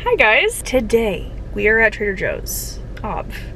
Hi guys! Today we are at Trader Joe's.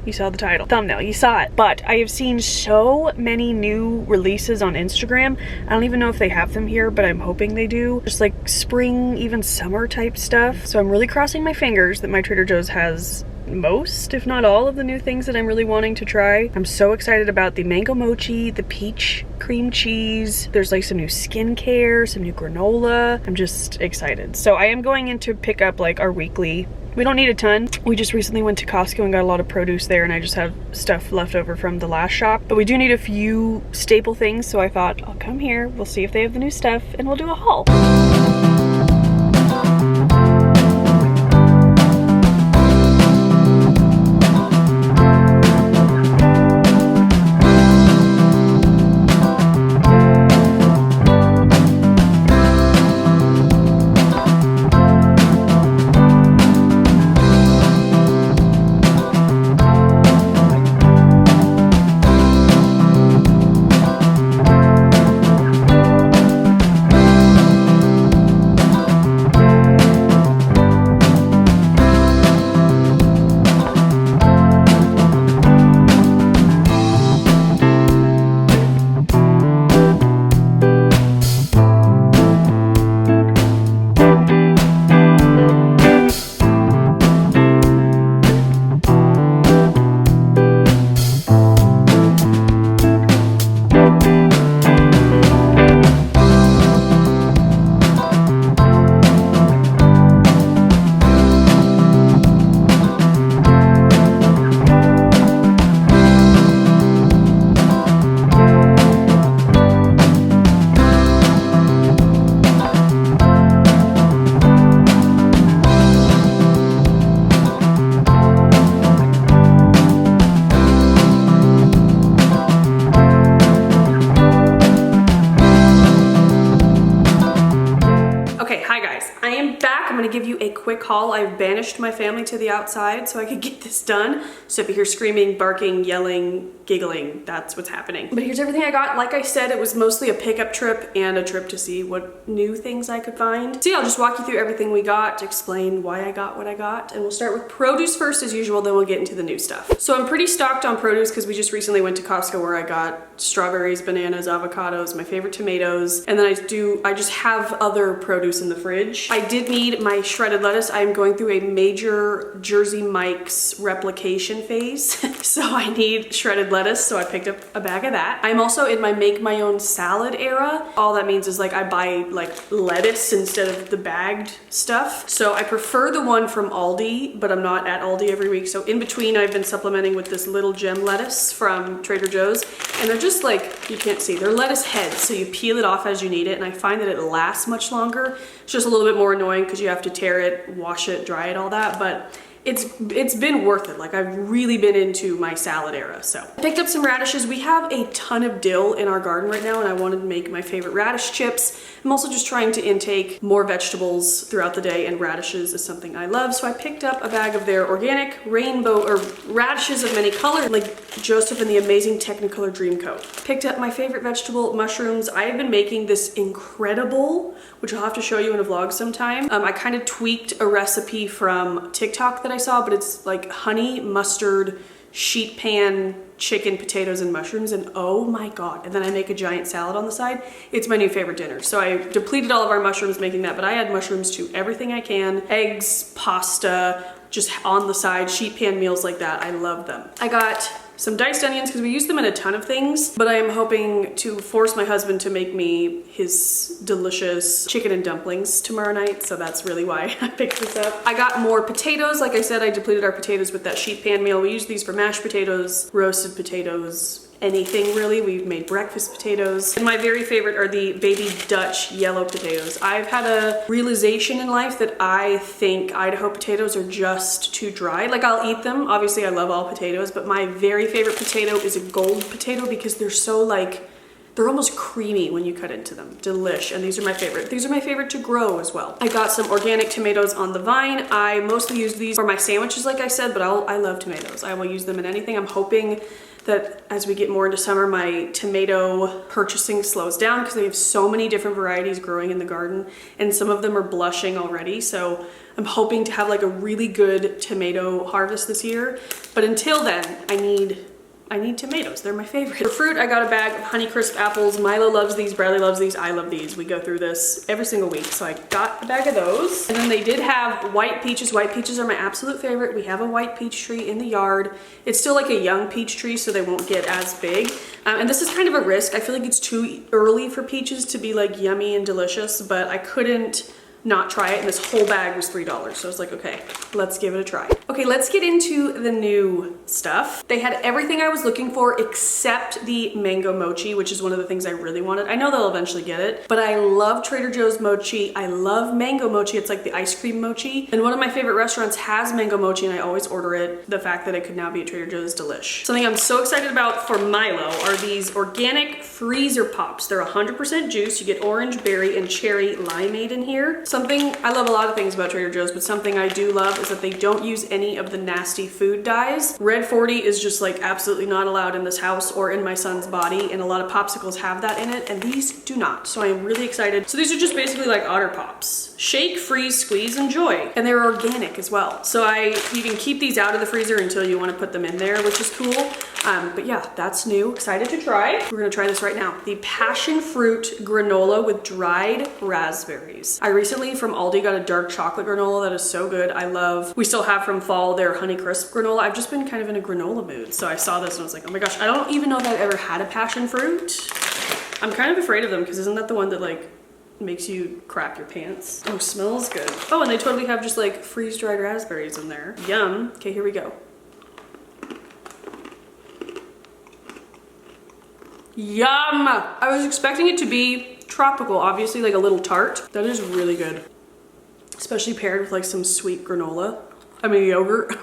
You saw the title. Thumbnail, you saw it. But I have seen so many new releases on Instagram. I don't even know if they have them here, but I'm hoping they do. Just like spring, even summer type stuff. So I'm really crossing my fingers that my Trader Joe's has most, if not all, of the new things that I'm really wanting to try. I'm so excited about the mango mochi, the peach cream cheese. There's like some new skincare, some new granola. I'm just excited. So I am going in to pick up like our weekly. We don't need a ton. We just recently went to Costco and got a lot of produce there, and I just have stuff left over from the last shop. But we do need a few staple things, so I thought I'll come here, we'll see if they have the new stuff, and we'll do a haul. Give you a quick haul. I've banished my family to the outside so I could get this done. So if you hear screaming, barking, yelling, giggling, that's what's happening. But here's everything I got. Like I said, it was mostly a pickup trip and a trip to see what new things I could find. So yeah, I'll just walk you through everything we got, explain why I got what I got, and we'll start with produce first as usual, then we'll get into the new stuff. So I'm pretty stocked on produce because we just recently went to Costco where I got strawberries, bananas, avocados, my favorite tomatoes, and then I just have other produce in the fridge. I did need my shredded lettuce. I'm going through a major Jersey Mike's replication phase. So I need shredded lettuce, so I picked up a bag of that. I'm also in my make my own salad era. All that means is like I buy like lettuce instead of the bagged stuff. So I prefer the one from Aldi, but I'm not at Aldi every week. So in between, I've been supplementing with this little gem lettuce from Trader Joe's. And they're just like, you can't see, they're lettuce heads. So you peel it off as you need it. And I find that it lasts much longer. It's just a little bit more annoying because you have to tear it, wash it, dry it, all that. But it's been worth it. Like I've really been into my salad era. So I picked up some radishes. We have a ton of dill in our garden right now and I wanted to make my favorite radish chips. I'm also just trying to intake more vegetables throughout the day, and radishes is something I love. So I picked up a bag of their organic rainbow or radishes of many colors, like Joseph and the Amazing Technicolor Dreamcoat. Picked up my favorite vegetable, mushrooms. I have been making this incredible, which I'll have to show you in a vlog sometime. I kind of tweaked a recipe from TikTok that I saw, but it's like honey, mustard, sheet pan, chicken, potatoes, and mushrooms, and oh my god. And then I make a giant salad on the side. It's my new favorite dinner. So I depleted all of our mushrooms making that, but I add mushrooms to everything I can. Eggs, pasta, just on the side, sheet pan meals like that. I love them. I got some diced onions because we use them in a ton of things, but I am hoping to force my husband to make me his delicious chicken and dumplings tomorrow night, so that's really why I picked this up. I got more potatoes. Like I said, I depleted our potatoes with that sheet pan meal. We use these for mashed potatoes, roasted potatoes, anything really. We've made breakfast potatoes. And my very favorite are the baby Dutch yellow potatoes. I've had a realization in life that I think Idaho potatoes are just too dry. Like I'll eat them. Obviously I love all potatoes, but my very favorite potato is a gold potato because they're so like, they're almost creamy when you cut into them. Delish, and these are my favorite. These are my favorite to grow as well. I got some organic tomatoes on the vine. I mostly use these for my sandwiches, like I said, but I love tomatoes. I will use them in anything. I'm hoping that as we get more into summer, my tomato purchasing slows down because they have so many different varieties growing in the garden, and some of them are blushing already. So I'm hoping to have like a really good tomato harvest this year. But until then, I need tomatoes. They're my favorite. For fruit, I got a bag of Honeycrisp apples. Milo loves these, Bradley loves these, I love these. We go through this every single week. So I got a bag of those. And then they did have white peaches. White peaches are my absolute favorite. We have a white peach tree in the yard. It's still like a young peach tree, so they won't get as big. And this is kind of a risk. I feel like it's too early for peaches to be like yummy and delicious, but I couldn't not try it, and this whole bag was $3. So I was like, okay, let's give it a try. Okay, let's get into the new stuff. They had everything I was looking for except the mango mochi, which is one of the things I really wanted. I know they'll eventually get it, but I love Trader Joe's mochi. I love mango mochi. It's like the ice cream mochi. And one of my favorite restaurants has mango mochi, and I always order it. The fact that it could now be at Trader Joe's is delish. Something I'm so excited about for Milo are these organic freezer pops. They're 100% juice. You get orange, berry, and cherry limeade in here. Something, I love a lot of things about Trader Joe's, but something I do love is that they don't use any of the nasty food dyes. Red 40 is just like absolutely not allowed in this house or in my son's body, and a lot of popsicles have that in it, and these do not. So I am really excited. So these are just basically like Otter Pops. Shake, freeze, squeeze, enjoy. And they're organic as well. So you can keep these out of the freezer until you want to put them in there, which is cool. But yeah, that's new. Excited to try. We're gonna try this right now. The passion fruit granola with dried raspberries. I recently from Aldi got a dark chocolate granola that is so good. We still have from fall their Honeycrisp granola. I've just been kind of in a granola mood. So I saw this and I was like, oh my gosh, I don't even know if I've ever had a passion fruit. I'm kind of afraid of them because isn't that the one that like makes you crap your pants? Oh, smells good. Oh, and they totally have just like freeze-dried raspberries in there. Yum. Okay, here we go. Yum! I was expecting it to be tropical, obviously like a little tart. That is really good. Especially paired with like some sweet granola. I mean yogurt.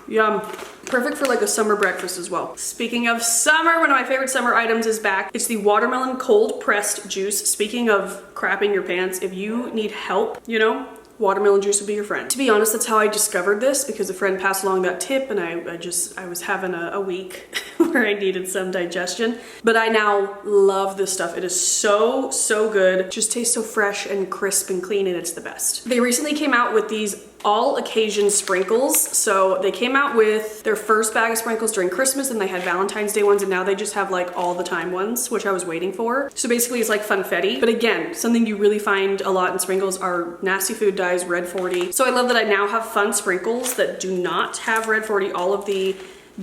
Yum. Perfect for like a summer breakfast as well. Speaking of summer, one of my favorite summer items is back. It's the watermelon cold pressed juice. Speaking of crapping your pants, if you need help, you know, watermelon juice would be your friend. To be honest, that's how I discovered this, because a friend passed along that tip, and I was having a week where I needed some digestion. But I now love this stuff. It is so, so good. It just tastes so fresh and crisp and clean, and it's the best. They recently came out with these all occasion sprinkles. So they came out with their first bag of sprinkles during Christmas, and they had Valentine's Day ones, and now they just have like all the time ones, which I was waiting for. So basically it's like funfetti. But again, something you really find a lot in sprinkles are nasty food dyes, red 40. So I love that I now have fun sprinkles that do not have red 40. All of the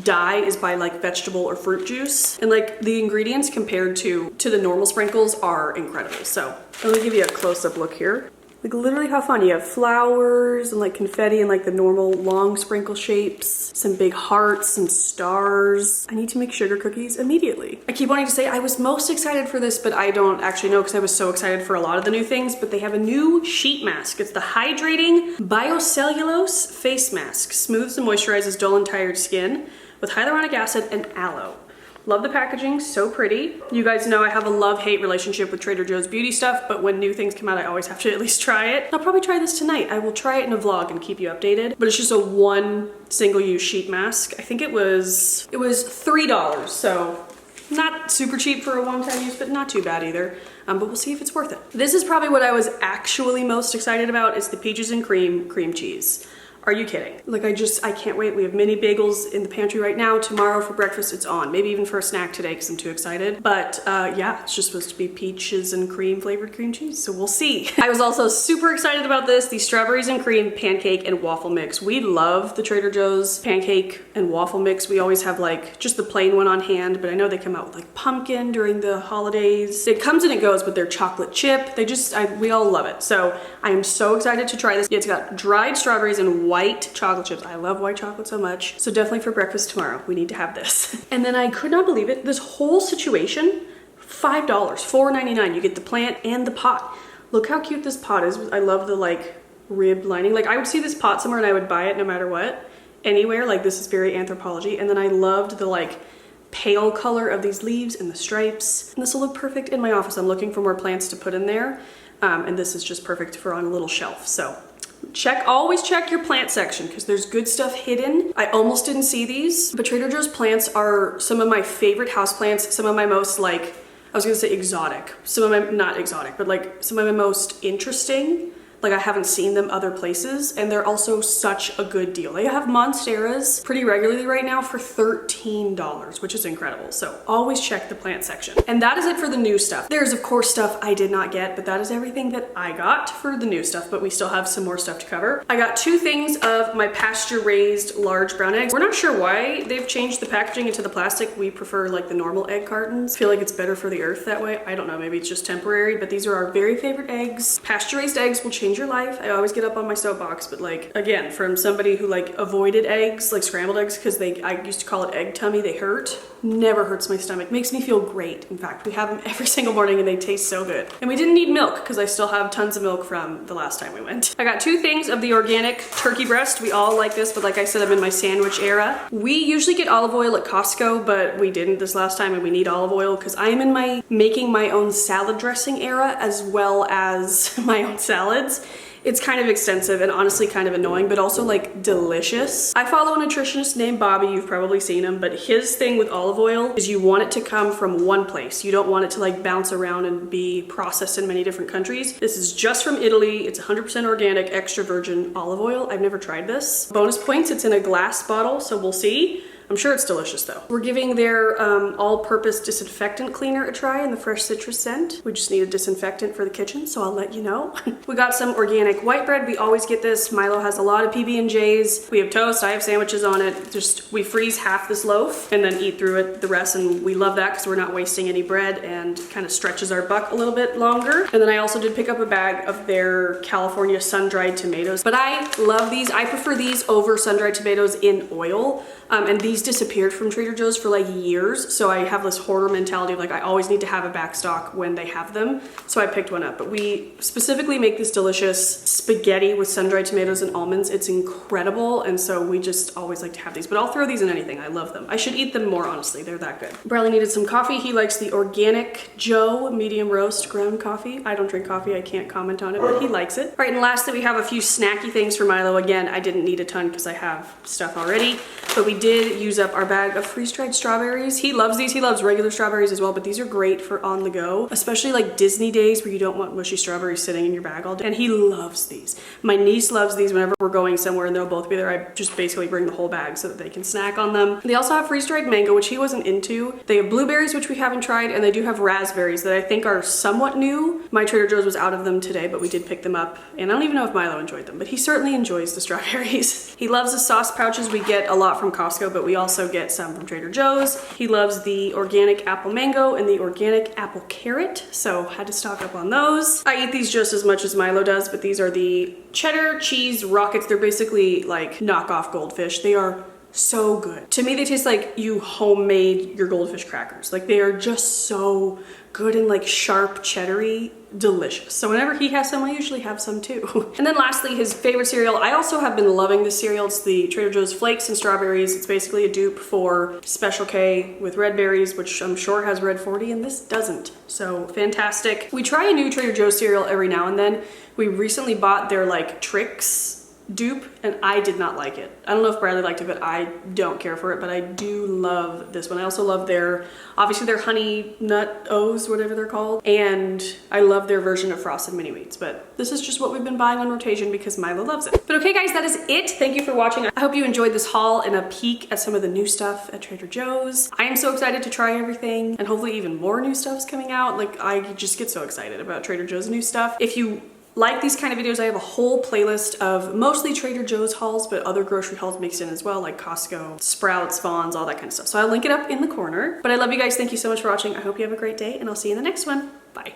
dye is by like vegetable or fruit juice, and like the ingredients compared to the normal sprinkles are incredible. So let me give you a close-up look here. Like literally how fun. You have flowers and like confetti and like the normal long sprinkle shapes, some big hearts and stars. I need to make sugar cookies immediately. I keep wanting to say I was most excited for this, but I don't actually know because I was so excited for a lot of the new things. But they have a new sheet mask. It's the Hydrating Biocellulose Face Mask. Smooths and moisturizes dull and tired skin with hyaluronic acid and aloe. Love the packaging, so pretty. You guys know I have a love-hate relationship with Trader Joe's beauty stuff, but when new things come out, I always have to at least try it. I'll probably try this tonight. I will try it in a vlog and keep you updated. But it's just a one single-use sheet mask. I think it was $3, so not super cheap for a one-time use, but not too bad either. But we'll see if it's worth it. This is probably what I was actually most excited about. It's the peaches and cream cheese. Are you kidding? Like I can't wait. We have mini bagels in the pantry right now. Tomorrow for breakfast it's on. Maybe even for a snack today because I'm too excited. But yeah, it's just supposed to be peaches and cream flavored cream cheese. So we'll see. I was also super excited about this. The strawberries and cream pancake and waffle mix. We love the Trader Joe's pancake and waffle mix. We always have like just the plain one on hand, but I know they come out with like pumpkin during the holidays. It comes and it goes, but they're chocolate chip. We all love it. So I am so excited to try this. It's got dried strawberries and white chocolate chips. I love white chocolate so much. So definitely for breakfast tomorrow, we need to have this. And then I could not believe it. This whole situation, $5, $4.99. You get the plant and the pot. Look how cute this pot is. I love the like ribbed lining. Like I would see this pot somewhere and I would buy it no matter what, anywhere. Like this is very Anthropologie. And then I loved the like pale color of these leaves and the stripes. And this will look perfect in my office. I'm looking for more plants to put in there. And this is just perfect for on a little shelf. So Always check your plant section because there's good stuff hidden. I almost didn't see these, but Trader Joe's plants are some of my favorite houseplants, some of my most like, I was gonna say exotic, some of my, not exotic, but like some of my most interesting. Like I haven't seen them other places, and they're also such a good deal. They have monsteras pretty regularly right now for $13, which is incredible. So always check the plant section. And that is it for the new stuff. There's of course stuff I did not get, but that is everything that I got for the new stuff, but we still have some more stuff to cover. I got 2 things of my pasture raised large brown eggs. We're not sure why they've changed the packaging into the plastic. We prefer like the normal egg cartons. I feel like it's better for the earth that way. I don't know, maybe it's just temporary, but these are our very favorite eggs. Pasture raised eggs will change your life. I always get up on my soapbox, but like, again, from somebody who like avoided eggs, like scrambled eggs, because I used to call it egg tummy, they hurt. Never hurts my stomach. Makes me feel great. In fact, we have them every single morning and they taste so good. And we didn't need milk because I still have tons of milk from the last time we went. I got 2 things of the organic turkey breast. We all like this, but like I said, I'm in my sandwich era. We usually get olive oil at Costco, but we didn't this last time and we need olive oil because I am in my making my own salad dressing era as well as my own salads. It's kind of extensive and honestly kind of annoying, but also like delicious. I follow a nutritionist named Bobby, you've probably seen him, but his thing with olive oil is you want it to come from one place. You don't want it to like bounce around and be processed in many different countries. This is just from Italy. It's 100% organic, extra virgin olive oil. I've never tried this. Bonus points, it's in a glass bottle, so we'll see. I'm sure it's delicious though. We're giving their all-purpose disinfectant cleaner a try in the fresh citrus scent. We just need a disinfectant for the kitchen, so I'll let you know. We got some organic white bread. We always get this. Milo has a lot of PB&Js. We have toast, I have sandwiches on it. Just, we freeze half this loaf and then eat through it the rest, and we love that because we're not wasting any bread and kind of stretches our buck a little bit longer. And then I also did pick up a bag of their California sun-dried tomatoes. But I love these. I prefer these over sun-dried tomatoes in oil. And these disappeared from Trader Joe's for like years, so I have this hoarder mentality of like I always need to have a back stock when they have them, so I picked one up. But we specifically make this delicious spaghetti with sun-dried tomatoes and almonds. It's incredible, and so we just always like to have these, but I'll throw these in anything. I love them. I should eat them more, honestly. They're that good. Bradley needed some coffee. He likes the Organic Joe medium roast ground coffee. I don't drink coffee. I can't comment on it, but he likes it. All right, and lastly, we have a few snacky things for Milo. Again, I didn't need a ton because I have stuff already, but we did use up our bag of freeze-dried strawberries. He loves these. He loves regular strawberries as well, but these are great for on the go, especially like Disney days where you don't want mushy strawberries sitting in your bag all day. And he loves these. My niece loves these. Whenever we're going somewhere and they'll both be there, I just basically bring the whole bag so that they can snack on them. They also have freeze-dried mango, which he wasn't into. They have blueberries, which we haven't tried, and they do have raspberries that I think are somewhat new. My Trader Joe's was out of them today, but we did pick them up, and I don't even know if Milo enjoyed them, but he certainly enjoys the strawberries. He loves the sauce pouches. We get a lot from Costco, but we also get some from Trader Joe's. He loves the organic apple mango and the organic apple carrot, so had to stock up on those. I eat these just as much as Milo does, but these are the cheddar cheese rockets. They're basically like knockoff goldfish. They are so good. To me, they taste like you homemade your goldfish crackers. Like they are just so good and like sharp, cheddary, delicious. So whenever he has some, I usually have some too. And then lastly, his favorite cereal. I also have been loving this cereal. It's the Trader Joe's Flakes and Strawberries. It's basically a dupe for Special K with red berries, which I'm sure has red 40, and this doesn't. So fantastic. We try a new Trader Joe's cereal every now and then. We recently bought their like Trix dupe and I did not like it. I don't know if Bradley liked it, but I don't care for it, but I do love this one. I also love their, obviously their honey nut O's, whatever they're called, and I love their version of Frosted Mini Wheats, but this is just what we've been buying on rotation because Milo loves it. But okay guys, that is it. Thank you for watching. I hope you enjoyed this haul and a peek at some of the new stuff at Trader Joe's. I am so excited to try everything, and hopefully even more new stuff's coming out. Like I just get so excited about Trader Joe's new stuff. If you like these kind of videos, I have a whole playlist of mostly Trader Joe's hauls, but other grocery hauls mixed in as well, like Costco, Sprouts, Vons, all that kind of stuff. So I'll link it up in the corner. But I love you guys. Thank you so much for watching. I hope you have a great day, and I'll see you in the next one. Bye.